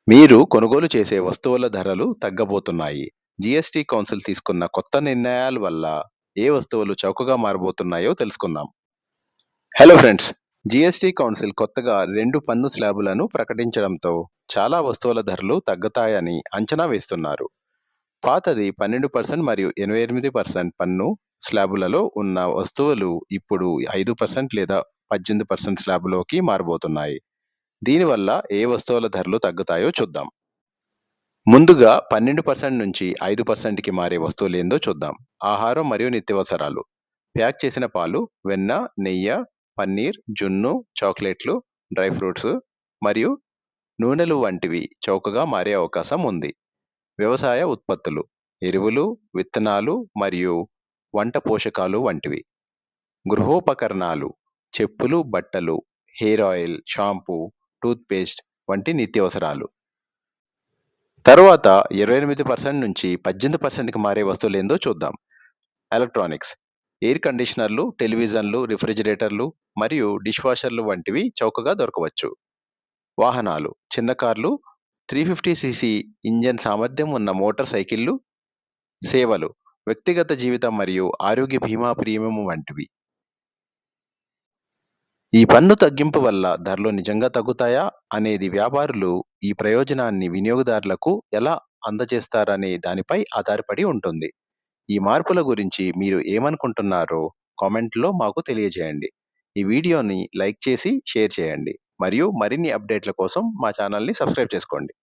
మీరు కొనుగోలు చేసే వస్తువుల ధరలు తగ్గబోతున్నాయి. జీఎస్టీ కౌన్సిల్ తీసుకున్న కొత్త నిర్ణయాల వల్ల ఏ వస్తువులు చౌకగా మారబోతున్నాయో తెలుసుకుందాం. Hello friends! జీఎస్టీ కౌన్సిల్ కొత్తగా 2 పన్ను స్లాబులను ప్రకటించడంతో చాలా వస్తువుల ధరలు తగ్గుతాయని అంచనా వేస్తున్నారు. పాతది 12% మరియు 88% పన్ను స్లాబులలో ఉన్న వస్తువులు ఇప్పుడు 5% లేదా 18% స్లాబులోకి మారబోతున్నాయి. దీనివల్ల ఏ వస్తువుల ధరలు తగ్గుతాయో చూద్దాం. ముందుగా 12% నుంచి 5%కి మారే వస్తువులేందో చూద్దాం. ఆహారం మరియు నిత్యావసరాలు. ప్యాక్ చేసిన పాలు, వెన్న, నెయ్యి, పన్నీర్, జున్ను, చాక్లెట్లు, డ్రై ఫ్రూట్స్ మరియు నూనెలు వంటివి చౌకగా మారే అవకాశం ఉంది. వ్యవసాయ ఉత్పత్తులు, ఎరువులు, విత్తనాలు మరియు వంట పోషకాలు వంటివి. గృహోపకరణాలు, చెప్పులు, బట్టలు, హెయిర్ ఆయిల్, షాంపూ, టూత్‌పేస్ట్ వంటి నిత్యావసరాలు. తరువాత 28% నుంచి 18%కి మారే వస్తువులేందో చూద్దాం. ఎలక్ట్రానిక్స్, ఎయిర్ కండిషనర్లు, టెలివిజన్లు, రిఫ్రిజిరేటర్లు మరియు డిష్ వాషర్లు వంటివి చౌకగా దొరకవచ్చు. వాహనాలు, చిన్న కార్లు, 350 సీసీ ఇంజిన్ సామర్థ్యం ఉన్న మోటార్ సైకిళ్లు, సేవలు, వ్యక్తిగత జీవితం మరియు ఆరోగ్య బీమా ప్రీమియం వంటివి. ఈ పన్ను తగ్గింపు వల్ల ధరలు నిజంగా తగ్గుతాయా అనేది వ్యాపారులు ఈ ప్రయోజనాన్ని వినియోగదారులకు ఎలా అందజేస్తారనే దానిపై ఆధారపడి ఉంటుంది. ఈ మార్పుల గురించి మీరు ఏమనుకుంటున్నారో కామెంట్లో మాకు తెలియజేయండి. ఈ వీడియోని లైక్ చేసి షేర్ చేయండి మరియు మరిన్ని అప్డేట్ల కోసం మా ఛానల్ని సబ్స్క్రైబ్ చేసుకోండి.